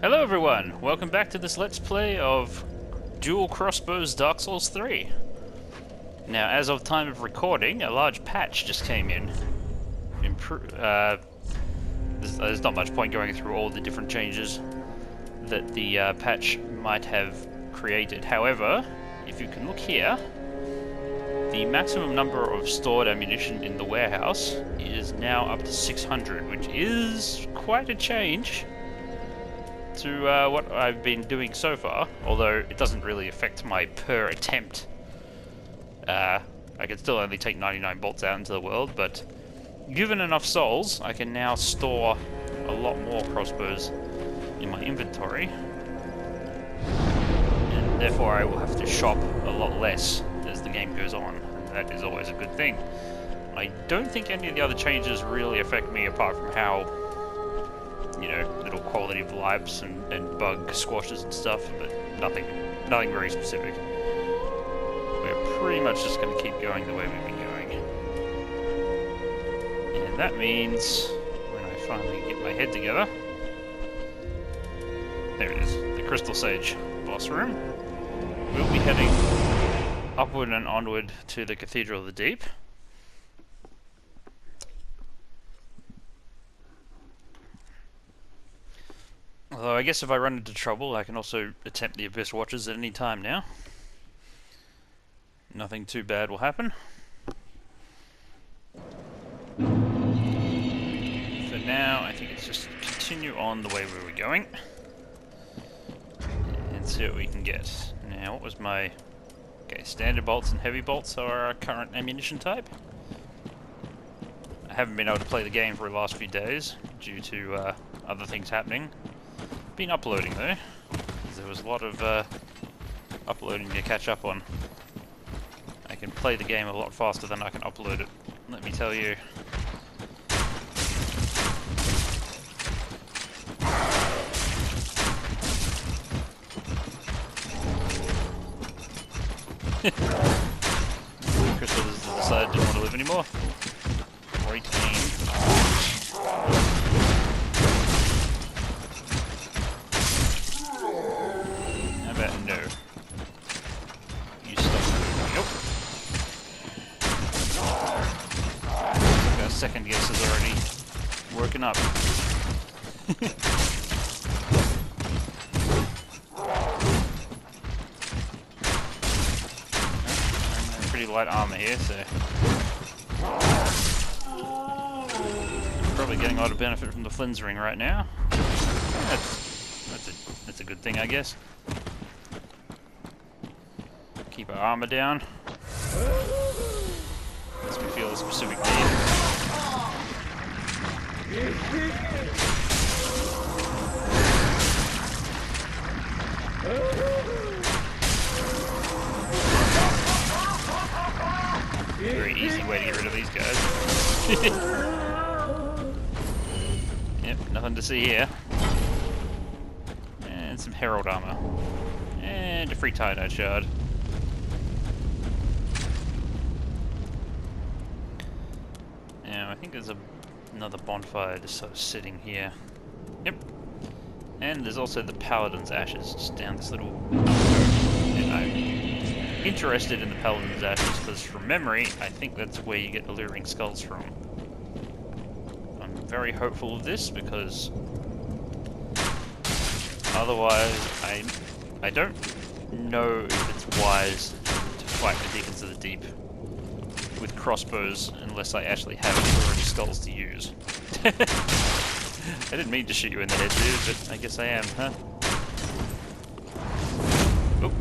Hello everyone, welcome back to this Let's Play of Dual Crossbows Dark Souls 3. Now, as of time of recording, a large patch just came in. There's not much point going through all the different changes that the patch might have created. However, if you can look here, the maximum number of stored ammunition in the warehouse is now up to 600, which is quite a change to what I've been doing so far, although it doesn't really affect my per attempt. I can still only take 99 bolts out into the world, but given enough souls, I can now store a lot more crossbows in my inventory, and therefore I will have to shop a lot less as the game goes on. That is always a good thing. I don't think any of the other changes really affect me apart from how, you know, little quality of lives and bug squashes and stuff, but nothing very specific. We're pretty much just going to keep going the way we've been going. And that means, when I finally get my head together, there it is, the Crystal Sage boss room. We'll be heading upward and onward to the Cathedral of the Deep. Although I guess if I run into trouble, I can also attempt the Abyss Watches at any time now. Nothing too bad will happen. For now, I think it's just continue on the way we were going and see what we can get. Now, what was my... Okay, standard bolts and heavy bolts are our current ammunition type. I haven't been able to play the game for the last few days due to other things happening. Been uploading though, because there was a lot of uploading to catch up on. I can play the game a lot faster than I can upload it, let me tell you. Crystal has decided didn't want to live anymore. Great game. No. You stop moving. Nope. Our second guess is already working up. I'm pretty light armor here, so probably getting a lot of benefit from the Flynn's ring right now. That's a good thing, I guess. Keep our armor down. As we feel the specific need. Very easy way to get rid of these guys. Yep, nothing to see here. And some Herald armor. And a free Titanite shard. I think there's another bonfire just sort of sitting here. Yep. And there's also the Paladin's Ashes just down this little and I'm interested in the Paladin's Ashes because from memory, I think that's where you get Alluring Skulls from. I'm very hopeful of this because otherwise I don't know if it's wise to fight the Deacons of the Deep with crossbows unless I actually have already skulls to use. I didn't mean to shoot you in the head, dude, but I guess I am, huh? Oh.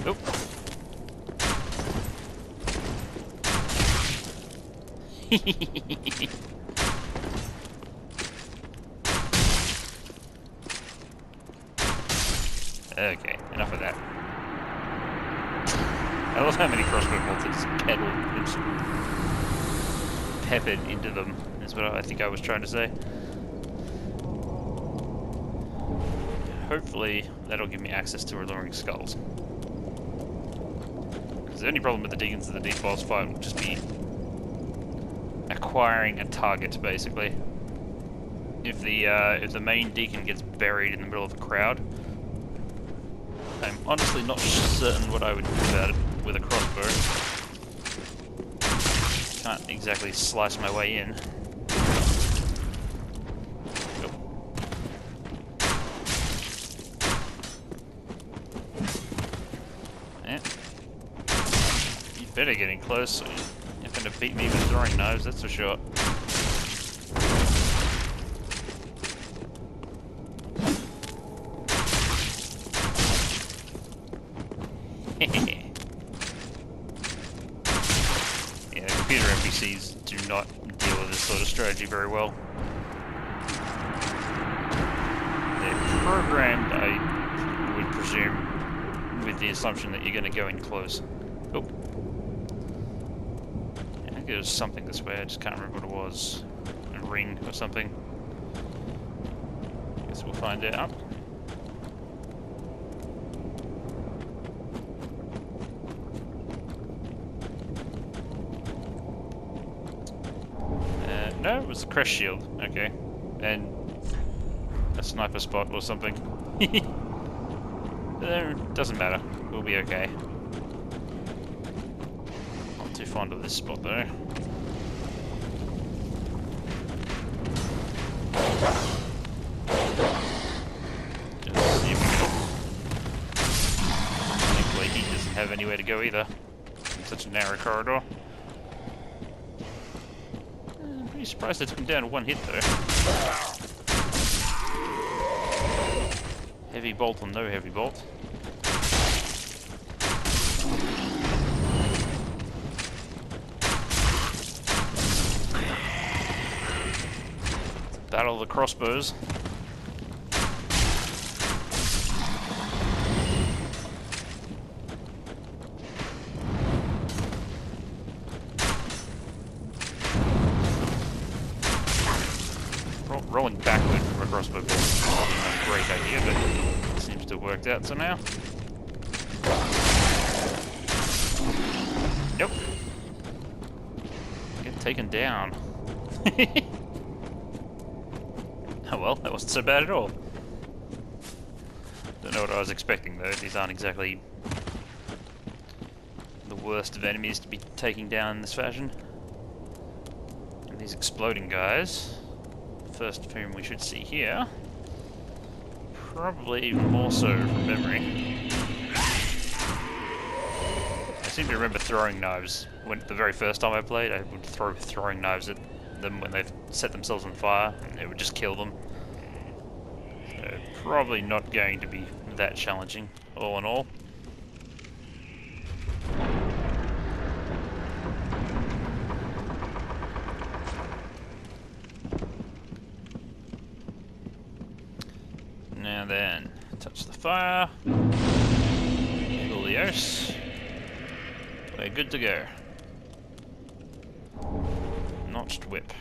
Oh. Okay, enough of that. I love how many crossbow bolts are just peppered into them, is what I think I was trying to say. Hopefully, that'll give me access to Alluring Skulls. Because the only problem with the Deacons of the Deep boss fight will just be acquiring a target, basically. If the main deacon gets buried in the middle of a crowd, I'm honestly not certain what I would do about it with a crossbow. Can't exactly slice my way in. Nope. Yeah. You better get in close, or you're gonna beat me with throwing knives, that's for sure. Yeah, computer NPCs do not deal with this sort of strategy very well. They're programmed, I would presume, with the assumption that you're going to go in close. Oh. I think there was something this way, I just can't remember what it was. A ring or something. Guess we'll find out. No, it was the crest shield. Okay. And a sniper spot or something. Doesn't matter. We'll be okay. Not too fond of this spot though. Just see if we can... Thankfully he doesn't have anywhere to go either. In such a narrow corridor. Surprised I took him down in one hit though. Heavy bolt or no heavy bolt. Battle of the Crossbows. Rolling backward from a crossbow is probably not a great idea, but it seems to have worked out somehow. Nope. Get taken down. Oh well, that wasn't so bad at all. Don't know what I was expecting though. These aren't exactly the worst of enemies to be taking down in this fashion. And these exploding guys, first of whom we should see here, probably even more so from memory. I seem to remember throwing knives. When the very first time I played, I would throw throwing knives at them when they set themselves on fire, and it would just kill them. So probably not going to be that challenging, all in all. Now then, touch the fire. Helios. We're good to go. Notched whip.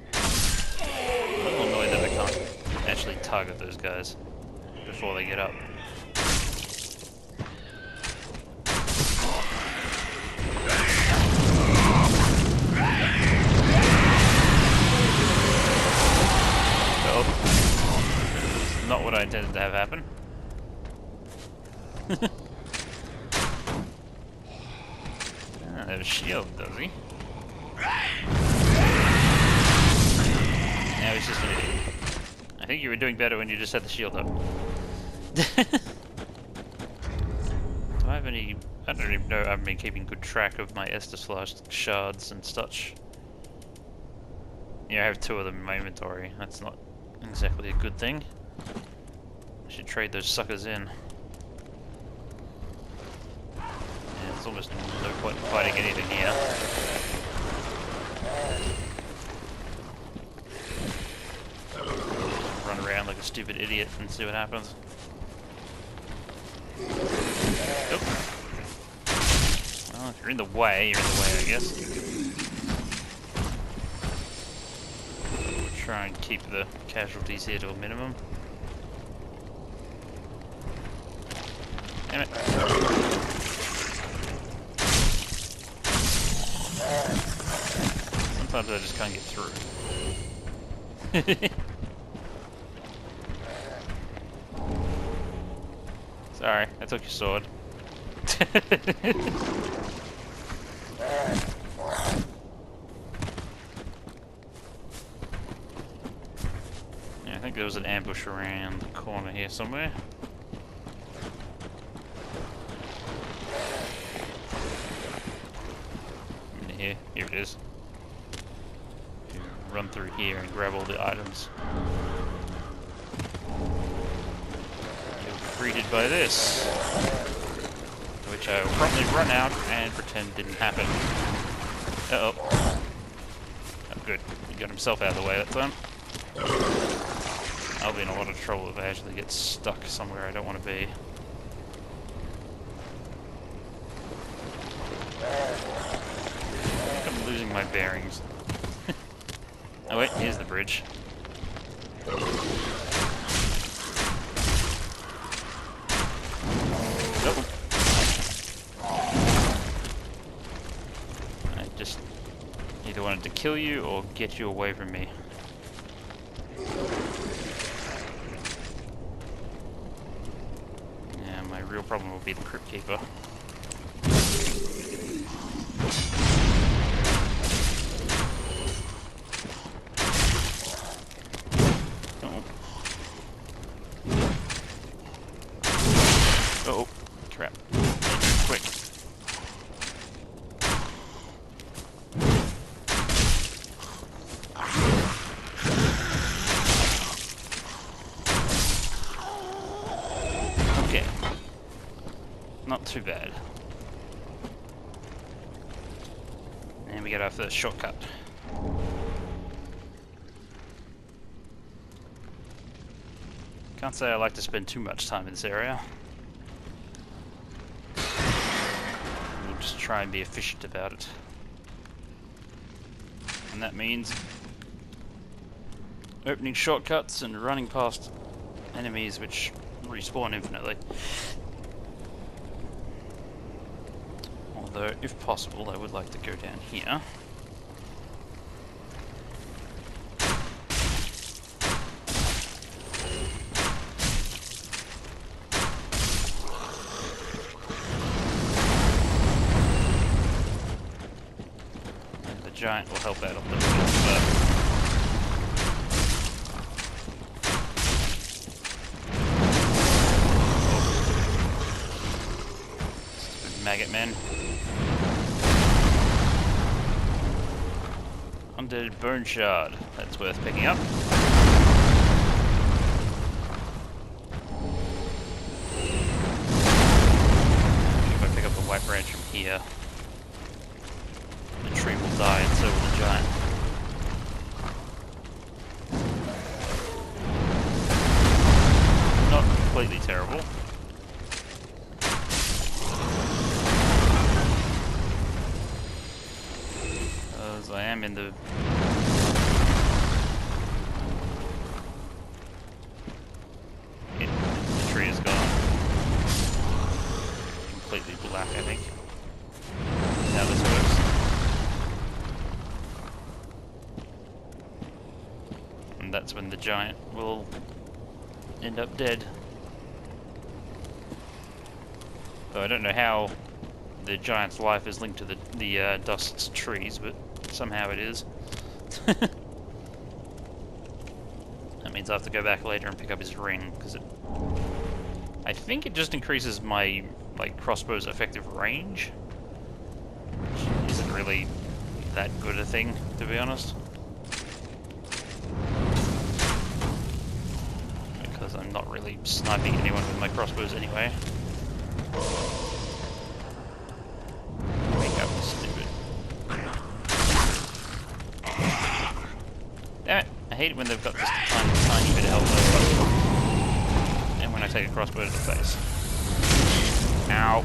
I'm a little annoyed that I can't actually target those guys before they get up. Not what I intended to have happen. Ah, they have a shield, does he? Now he's just an idiot. I think you were doing better when you just had the shield up. Do I have any... I don't even know, I've been keeping good track of my Estus shards and such. Yeah, I have 2 of them in my inventory. That's not exactly a good thing. I should trade those suckers in. Yeah, there's almost no point in fighting anything here. Run around like a stupid idiot and see what happens. Nope. Well, if you're in the way, you're in the way, I guess. try and keep the casualties here to a minimum. Damn it. Sometimes I just can't get through. Sorry, I took your sword. Yeah, I think there was an ambush around the corner here somewhere. Here it is. You run through here and grab all the items. You're greeted by this, which I will probably run out and pretend didn't happen. Uh-oh. Oh, good. He got himself out of the way that time. I'll be in a lot of trouble if I actually get stuck somewhere I don't want to be. I'm losing my bearings. Oh wait, here's the bridge. Oh. I just either wanted to kill you or get you away from me. Yeah, my real problem will be the Crypt Keeper. Oh, crap. Quick. Okay. Not too bad. And we get our first shortcut. Can't say I like to spend too much time in this area. We'll just try and be efficient about it. And that means opening shortcuts and running past enemies which respawn infinitely. Although, if possible, I would like to go down here. Giant will help out on the maggot men. Undead bone shard. That's worth picking up. If I pick up the white branch from here, the tree will die and so will the giant. Not completely terrible. As I am in the... the tree is gone. Completely black, I think. How this works. And that's when the giant will end up dead. Though I don't know how the giant's life is linked to the dust's trees, but somehow it is. That means I have to go back later and pick up his ring, because I think it just increases my crossbow's effective range, which isn't really that good a thing, to be honest. Because I'm not really sniping anyone with my crossbows anyway. Wake up, stupid. Damn it! I hate it when they've got just a tiny, tiny bit of health left. And when I take a crossbow to the face. Ow.